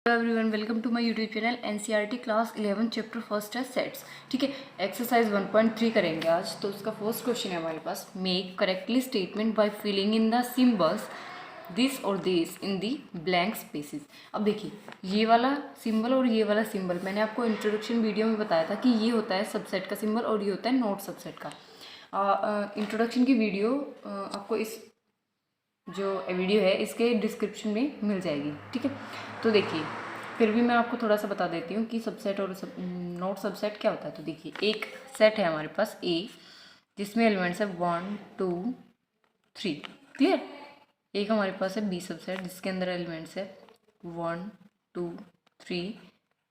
Everyone, welcome to my YouTube channel NCERT class 11 chapter first है sets. ठीक है, exercise 1.3 करेंगे आज। तो उसका फर्स्ट क्वेश्चन है हमारे पास, make correctly statement by filling in the symbols this और this in the blank spaces. अब देखिए, ये वाला सिंबल और ये वाला सिंबल मैंने आपको इंट्रोडक्शन वीडियो में बताया था कि ये होता है सबसेट का सिंबल और ये होता है नॉट सबसेट का। इंट्रोडक्शन की वीडियो आपको इस जो वीडियो है इसके डिस्क्रिप्शन में मिल जाएगी। ठीक है, तो देखिए फिर भी मैं आपको थोड़ा सा बता देती हूँ कि सबसेट और नॉट सबसेट क्या होता है। तो देखिए, एक सेट है हमारे पास ए, जिसमें एलिमेंट्स है 1 2 3। क्लियर। एक हमारे पास है बी सबसेट, जिसके अंदर एलिमेंट्स है 1 2 3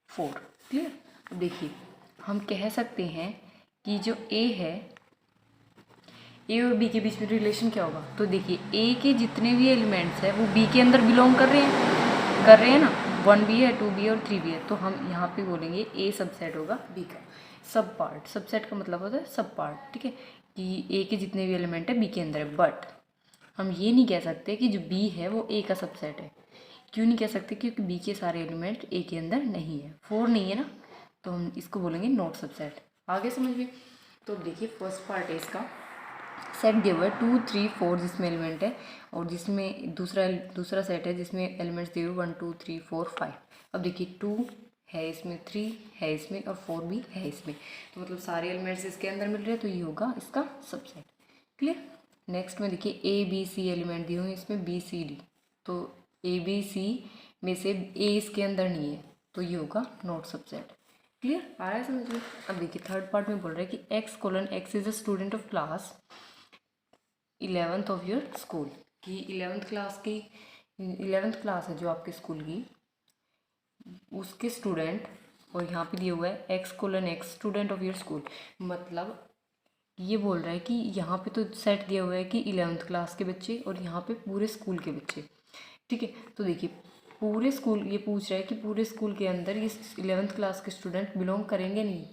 4। क्लियर। अब देखिए, हम कह सकते हैं कि जो ए है, ए और बी के बीच में रिलेशन क्या होगा। तो देखिए, ए के जितने भी एलिमेंट्स हैं वो बी के अंदर बिलोंग कर रहे हैं ना। 1 भी है, 2 भी है और 3 भी है। तो हम यहाँ पे बोलेंगे ए सबसेट होगा बी का। सब पार्ट, सबसेट का मतलब होता है सब पार्ट। ठीक है, कि ए के जितने भी एलिमेंट है बी के अंदर है। बट हम ये नहीं कह सकते कि जो बी है वो ए का सबसेट है। क्यों नहीं कह सकते? क्योंकि बी के सारे एलिमेंट ए के अंदर नहीं है, 4 नहीं है ना, तो हम इसको बोलेंगे नॉट सबसेट। आगे समझिए। तो देखिए, फर्स्ट पार्ट है इसका, सेट दिया हुआ है 2 3 4 जिसमें एलिमेंट है, और जिसमें दूसरा सेट है जिसमें एलिमेंट्स दिए हुए 1 2 3 4 5। अब देखिए, 2 है इसमें, 3 है इसमें और 4 भी है इसमें। तो मतलब सारे एलिमेंट्स इसके अंदर मिल रहे हैं, तो ये होगा इसका सबसेट। क्लियर। नेक्स्ट में देखिए, ए बी सी एलिमेंट दिए हुए हैं इसमें, बी सी डी। तो ए बी सी में से ए इसके अंदर नहीं है, तो ये होगा नॉट सबसेट। क्लियर, आ रहा है समझ में। अब देखिए, थर्ड पार्ट में बोल रहा है कि x:x is a student of class 11th of your school. कि 11th क्लास है जो आपके स्कूल की, उसके स्टूडेंट, और यहाँ पे दिया हुआ है x:x student of your school. मतलब ये बोल रहा है कि यहाँ पे तो सेट दिया हुआ है कि 11th क्लास के बच्चे, और यहाँ पे पूरे स्कूल के बच्चे। ठीक है, तो देखिए, पूरे स्कूल, ये पूछ रहा है कि पूरे स्कूल के अंदर ये 11th क्लास के स्टूडेंट बिलोंग करेंगे नहीं,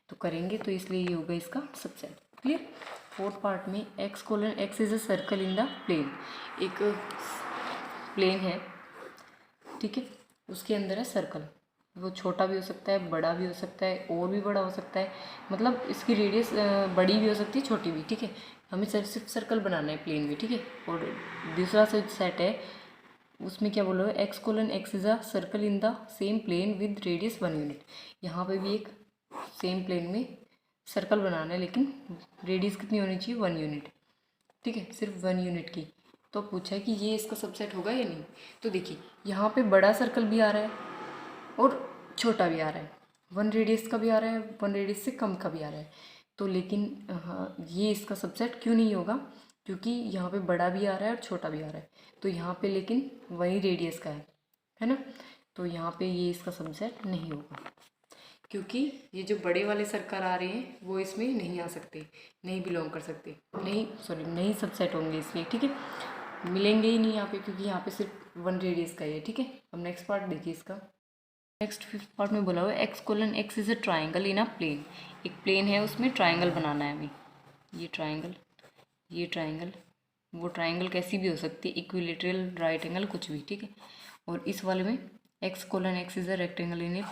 तो करेंगे, तो इसलिए ये होगा इसका सबसेट। क्लियर। फोर्थ पार्ट में x:x is a circle in the plane. एक प्लेन है, ठीक है, उसके अंदर है सर्कल। वो छोटा भी हो सकता है, बड़ा भी हो सकता है, और भी बड़ा हो सकता है। मतलब इसकी रेडियस बड़ी भी हो सकती है, छोटी भी। ठीक है, हमें सिर्फ सर्कल बनाना है प्लेन में। ठीक है, और दूसरा सेट है, उसमें क्या बोलो है, x:x is a circle in the same plane with radius 1 unit. यहाँ पे भी एक सेम प्लेन में सर्कल बनाना है, लेकिन रेडियस कितनी होनी चाहिए, 1 यूनिट। ठीक है, सिर्फ 1 यूनिट की। तो पूछा है कि ये इसका सबसेट होगा या नहीं। तो देखिए, यहाँ पे बड़ा सर्कल भी आ रहा है और छोटा भी आ रहा है, 1 रेडियस का भी आ रहा है, 1 रेडियस से कम का भी आ रहा है। तो लेकिन हाँ, ये इसका सबसेट क्यों नहीं होगा? क्योंकि यहाँ पे बड़ा भी आ रहा है और छोटा भी आ रहा है, तो यहाँ पे लेकिन वही रेडियस का है ना, तो यहाँ पे ये इसका सबसेट नहीं होगा, क्योंकि ये जो बड़े वाले सर्कल आ रहे हैं वो इसमें नहीं आ सकते, नहीं बिलोंग कर सकते, नहीं सबसेट होंगे इसमें। ठीक है, मिलेंगे ही नहीं यहाँ पे, क्योंकि यहाँ पे सिर्फ 1 रेडियस का ही है। ठीक है, अब नेक्स्ट पार्ट देखिए इसका। नेक्स्ट फिफ्थ पार्ट में बोला हुआ है x:x is a triangle in a plane. एक प्लेन है, उसमें ट्राइंगल बनाना है हमें। ये ट्राइंगल, वो ट्राइंगल कैसी भी हो सकती है, इक्विलेटरल, राइट एंगल, कुछ भी। ठीक है, और इस वाले में x:x is a rectangle in a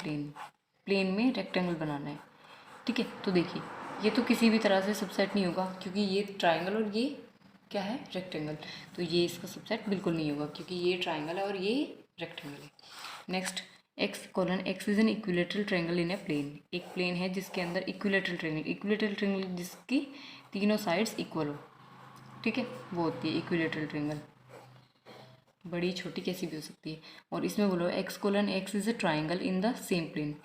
plane में रेक्टेंगल बनाना है। ठीक है, तो देखिए, ये तो किसी भी तरह से सबसेट नहीं होगा, क्योंकि ये ट्राइंगल और ये क्या है, रेक्टेंगल। तो ये इसका सबसेट बिल्कुल नहीं होगा, क्योंकि ये ट्राइंगल है और ये रेक्टेंगल है। Next, x:x is an equilateral triangle in a plane. एक प्लेन है जिसके अंदर इक्विलेटरल ट्रायंगल जिसकी तीनों साइड्स इक्वल हो। ठीक है, वो होती है इक्विलेटरल ट्रायंगल। बड़ी छोटी कैसी भी हो सकती है। और इसमें बोलो x:x is a triangle in the same plane,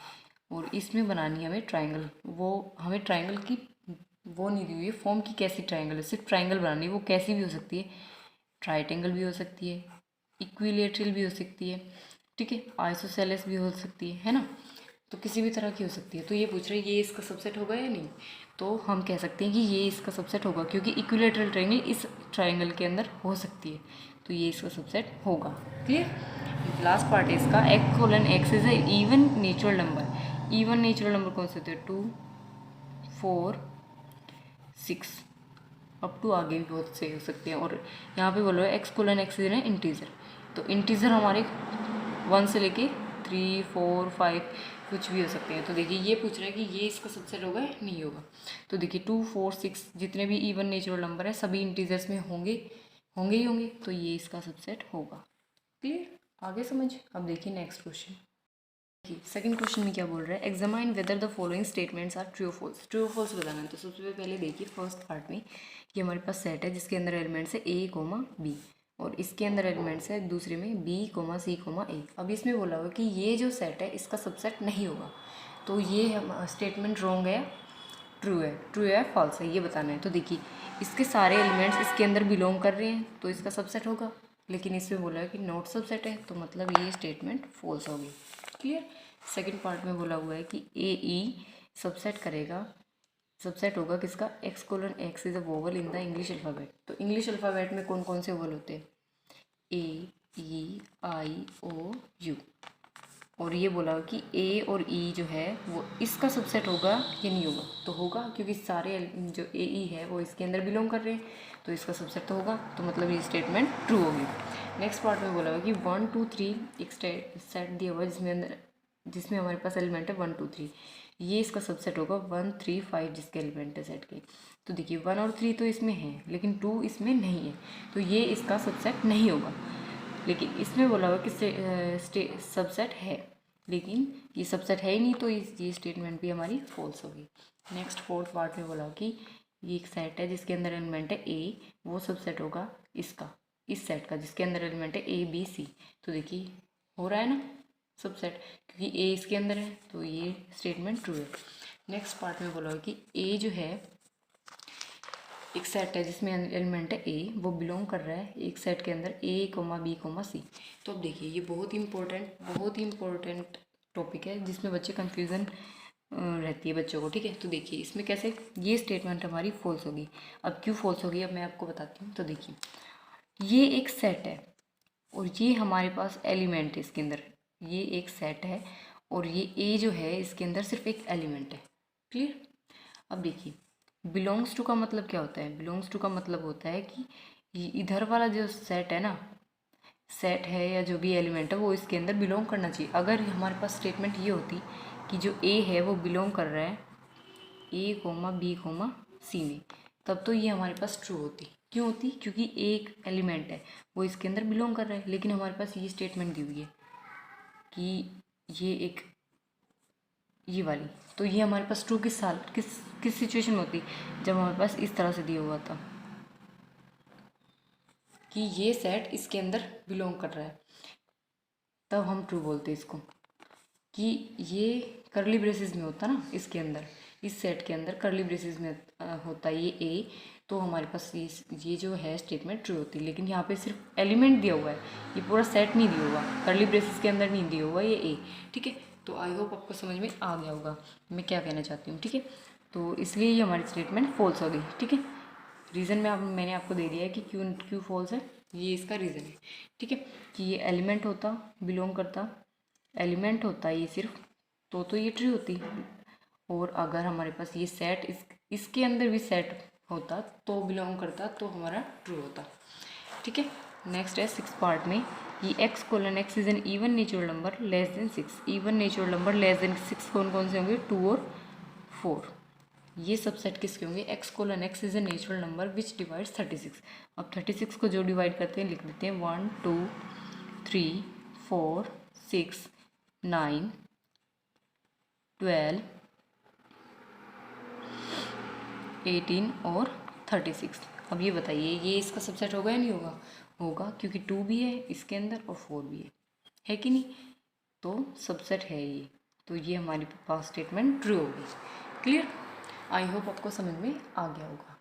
और इसमें बनानी है हमें ट्रायंगल। वो हमें ट्रायंगल की वो नहीं दी हुई है फॉर्म की, कैसी ट्रायंगल है, सिर्फ ट्रायंगल बनानी है। वो कैसी भी हो सकती है, ट्राइटेंगल भी हो सकती है, इक्विलेटरल भी हो सकती है, ठीक है, आइसोसेलेस भी हो सकती है ना, तो किसी भी तरह की हो सकती है। तो ये पूछ रहे हैं ये इसका सबसेट होगा या नहीं, तो हम कह सकते हैं कि ये इसका सबसेट होगा, क्योंकि इक्विलेटरल ट्रायंगल इस ट्रायंगल के अंदर हो सकती है, तो ये इसका सबसेट होगा। क्लियर। लास्ट पार्ट है इसका, x:x is a even natural number. Even natural number कौन से होते हैं, 2 4 6, अप टू आगे भी बहुत से हो सकते हैं। और यहाँ पे बोलो x:x इज ना इंटीजर, तो इंटीजर हमारे 1 से लेके 3 4 5 कुछ भी हो सकते हैं। तो देखिए ये पूछ रहा है कि ये इसका सबसेट होगा या नहीं होगा। तो देखिए 2 4 6 जितने भी इवन नेचुरल नंबर है सभी इंटीजर्स में होंगे ही होंगे, तो ये इसका सबसेट होगा। क्लियर, आगे समझ। अब देखिए नेक्स्ट क्वेश्चन। सेकंड क्वेश्चन में क्या बोल रहा है, examine whether the following statements are true false. True false बताना है। तो सबसे पहले देखिए फर्स्ट पार्ट में ये हमारे पास सेट है जिसके अंदर एलिमेंट्स है ए कोमा बी, और इसके अंदर एलिमेंट्स है दूसरे में बी कोमा सी कोमा ए। अब इसमें बोला हुआ कि ये जो सेट है इसका सबसेट नहीं होगा, तो ये स्टेटमेंट रॉन्ग है, ट्रू है फॉल्स है, ये बताना है। तो देखिए इसके सारे एलिमेंट्स इसके अंदर बिलोंग कर रहे हैं तो इसका सबसेट होगा, लेकिन इसमें बोला है कि नॉट सबसेट है, तो मतलब ये स्टेटमेंट फॉल्स होगी। क्लियर। सेकंड पार्ट में बोला हुआ है कि ए ई सबसेट करेगा, सबसेट होगा किसका, x colon x is a vowel in the English alphabet. तो इंग्लिश अल्फ़ाबेट में कौन कौन से वोवल होते हैं, ए ई आई ओ यू, और ये बोला कि ए और ई जो है वो इसका सबसेट होगा या नहीं होगा, तो होगा क्योंकि सारे जो ए ई है वो इसके अंदर बिलोंग कर रहे हैं, तो इसका सबसेट तो होगा, तो मतलब ये स्टेटमेंट ट्रू होगी। नेक्स्ट पार्ट में बोला हुआ कि 1 2 3 एक सेट दिया हुआ है जिसमें हमारे पास एलिमेंट है 1 2 3, ये इसका सबसेट होगा 1 3 5 जिसके एलिमेंट है सेट के। तो देखिए 1 और 3 तो इसमें है लेकिन 2 इसमें नहीं है, तो ये इसका सबसेट नहीं होगा। लेकिन इसमें बोला हुआ कि सबसेट है, लेकिन ये सबसेट है ही नहीं, तो ये स्टेटमेंट भी हमारी फॉल्स होगी। नेक्स्ट फोर्थ पार्ट में बोला कि ये एक सेट है जिसके अंदर एलिमेंट है ए, वो सबसेट होगा इसका, इस सेट का जिसके अंदर एलिमेंट है ए बी सी। तो देखिए हो रहा है ना सबसेट, क्योंकि ए इसके अंदर है, तो ये स्टेटमेंट ट्रू है। नेक्स्ट पार्ट में बोला कि ए जो है एक सेट है जिसमें एलिमेंट है ए, वो बिलोंग कर रहा है एक सेट के अंदर ए कोमा बी कोमा सी। तो अब देखिए ये बहुत ही इम्पोर्टेंट टॉपिक है जिसमें बच्चे कन्फ्यूज़न रहती है बच्चों को। ठीक है, तो देखिए इसमें कैसे ये स्टेटमेंट हमारी फॉल्स होगी। अब क्यों फॉल्स होगी अब मैं आपको बताती हूँ। तो देखिए ये एक सेट है और ये हमारे पास एलिमेंट है इसके अंदर, ये एक सेट है और ये ए जो है इसके अंदर सिर्फ एक एलिमेंट है। क्लियर। अब देखिए बिलोंग्स टू का मतलब क्या होता है, बिलोंग्स टू का मतलब होता है कि इधर वाला जो सेट है ना, सेट है या जो भी एलिमेंट है वो इसके अंदर बिलोंग करना चाहिए। अगर हमारे पास स्टेटमेंट ये होती कि जो ए है वो बिलोंग कर रहा है ए कोमा बी कोमा सी में, तब तो ये हमारे पास ट्रू होती। क्यों होती, क्योंकि एक एलिमेंट है वो इसके अंदर बिलोंग कर रहा है, लेकिन हमारे पास ये स्टेटमेंट दी हुई है कि ये वाली, तो ये हमारे पास ट्रू किस सिचुएशन में होती, जब हमारे पास इस तरह से दिया हुआ था कि ये सेट इसके अंदर बिलोंग कर रहा है, तब हम ट्रू बोलते हैं इसको। कि ये करली ब्रेसेस में होता ना, इसके अंदर इस सेट के अंदर करली ब्रेसेस में होता ये ए, तो हमारे पास ये जो है स्टेटमेंट ट्रू होती है। लेकिन यहाँ पे सिर्फ एलिमेंट दिया हुआ है, ये पूरा सेट नहीं दिया हुआ, करली ब्रेसेस के अंदर नहीं दिया हुआ ये ए। ठीक है, तो आई होप आपको समझ में आ गया होगा मैं क्या कहना चाहती हूँ। ठीक है, तो इसलिए ये हमारी स्टेटमेंट फॉल्स हो गई। ठीक है, रीज़न मैंने आपको दे दिया है कि क्यों फॉल्स है, ये इसका रीज़न है। ठीक है, कि ये एलिमेंट होता, बिलोंग करता, एलिमेंट होता ये सिर्फ, तो ये ट्रू होती। और अगर हमारे पास ये सेट इसके अंदर भी सेट होता तो बिलोंग करता, तो हमारा ट्रू होता। ठीक है, नेक्स्ट है 6 पार्ट में, ये x colon x is an even natural number less than 6। Even natural number less than 6 कौन कौन से होंगे, 2 और 4। ये सबसेट किसके होंगे, x colon x is a natural number which divides 36। अब 36 को जो डिवाइड करते हैं लिख देते हैं 1 2 3 4 6 9 12 18 और 36। अब ये बताइए ये इसका सबसेट होगा या नहीं होगा, होगा क्योंकि 2 भी है इसके अंदर और 4 भी है कि नहीं, तो सबसेट है ये, तो ये हमारे पास स्टेटमेंट ट्रू होगी। क्लियर, आई होप आपको समझ में आ गया होगा।